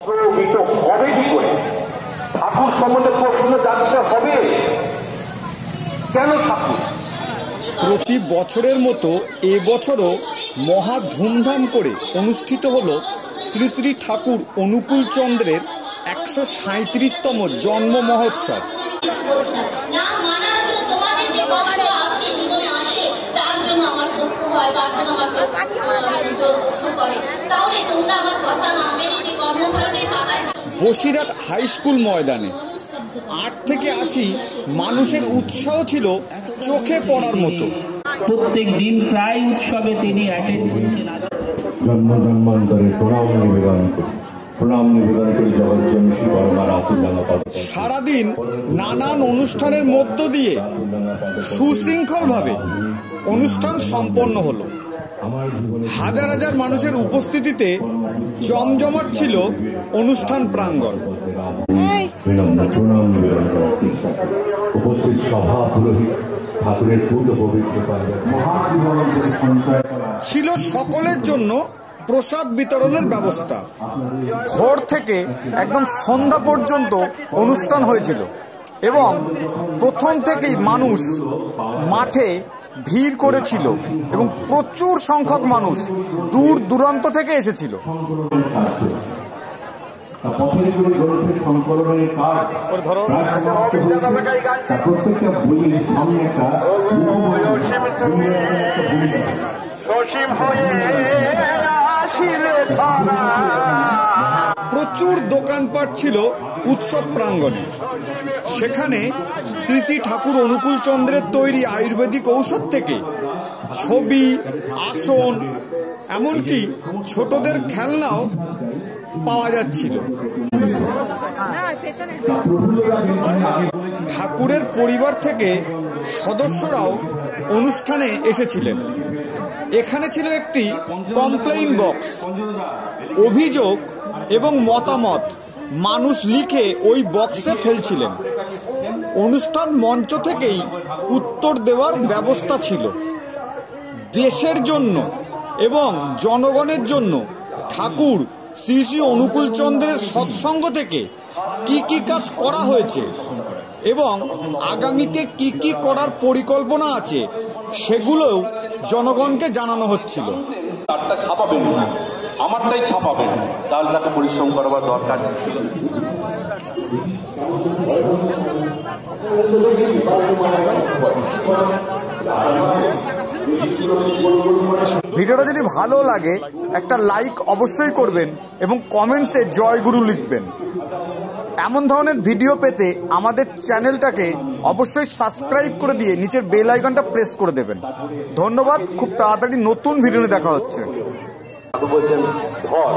হবে কি করে? ঠাকুর সম্বন্ধে প্রশ্ন জানতে হবে কেন ঠাকুর? প্রতি বছরের মতো এবছরও মহা ধুমধাম করে অনুষ্ঠিত হলো শ্রী শ্রী ঠাকুর অনুকূল চন্দ্রের 137তম জন্ম মহোৎসব। বসিরহাট হাই স্কুল ময়দানে 8 থেকে 80 মানুষের উৎসাহ ছিল চোখে পড়ার মতো। প্রত্যেক দিন প্রায় উৎসবে তিনি অ্যাটেন্ড করছেন। জন্ম জন্মান্তরে প্রণাম নিবেদন করি জগজ্জননী বর্মার আতুলঙ্গা। সারাদিন নানান অনুষ্ঠানের মধ্য দিয়ে সুশৃঙ্খলভাবে অনুষ্ঠান সম্পন্ন হলো। হাজার হাজার মানুষের উপস্থিতিতে জমজমাট ছিল অনুষ্ঠান প্রাঙ্গণ। উপস্থিত সভা পুরোহিত ঠাকুরের পূর্ণ পবিত্রতা ছিল সকলের জন্য প্রসাদ বিতরণের ব্যবস্থা। ভোর থেকে একদম সন্ধ্যা পর্যন্ত অনুষ্ঠান হয়েছিল এবং প্রথম থেকেই মানুষ মাঠে ভিড় করেছিল এবং প্রচুর সংখ্যক মানুষ দূর দূরান্ত থেকে এসেছিল। প্রচুর দোকানপাট ছিল উৎসব প্রাঙ্গণে। সেখানে শ্রী শ্রী ঠাকুর অনুকূল চন্দ্রের তৈরি আয়ুর্বেদিক ঔষধ থেকে ছবি, আসন, এমনকি ছোটদের খেলনাও পাওয়া যাচ্ছিল। ঠাকুরের পরিবার থেকে সদস্যরাও অনুষ্ঠানে এসেছিলেন। এখানে ছিল একটি কমপ্লেইন বক্স। অভিযোগ এবং মতামত মানুষ লিখে ওই বক্সে ফেলছিলেন। অনুষ্ঠান মঞ্চ থেকেই উত্তর দেওয়ার ব্যবস্থা ছিল। দেশের জন্য এবং জনগণের জন্য ঠাকুর শ্রী শ্রী অনুকূল চন্দ্রের সৎসঙ্গ থেকে কি কি কাজ করা হয়েছে এবং আগামীতে কি কি করার পরিকল্পনা আছে সেগুলোও জনগণকে জানানো হচ্ছিল। তারটা ছাপাবেন না, আমারটাই ছাপাবেন, তাহলে তাকে পরিশ্রম করবার দরকার ছিল। ভিডিওটা যদি ভালো লাগে একটা লাইক অবশ্যই করবেন এবং কমেন্টসে জয়গুরু লিখবেন। এমন ধরনের ভিডিও পেতে আমাদের চ্যানেলটাকে অবশ্যই সাবস্ক্রাইব করে দিয়ে নিচের বেল আইকনটা প্রেস করে দেবেন। ধন্যবাদ। খুব তাড়াতাড়ি নতুন ভিডিও দেখা হচ্ছে। বলছেন ধর,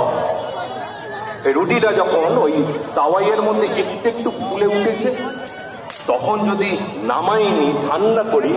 এই রুটিটা যখন ওই তাওয়াইয়ের মধ্যে একটু একটু ফুলে উঠেছে, তখন যদি নামাইনি ঠান্ডা করি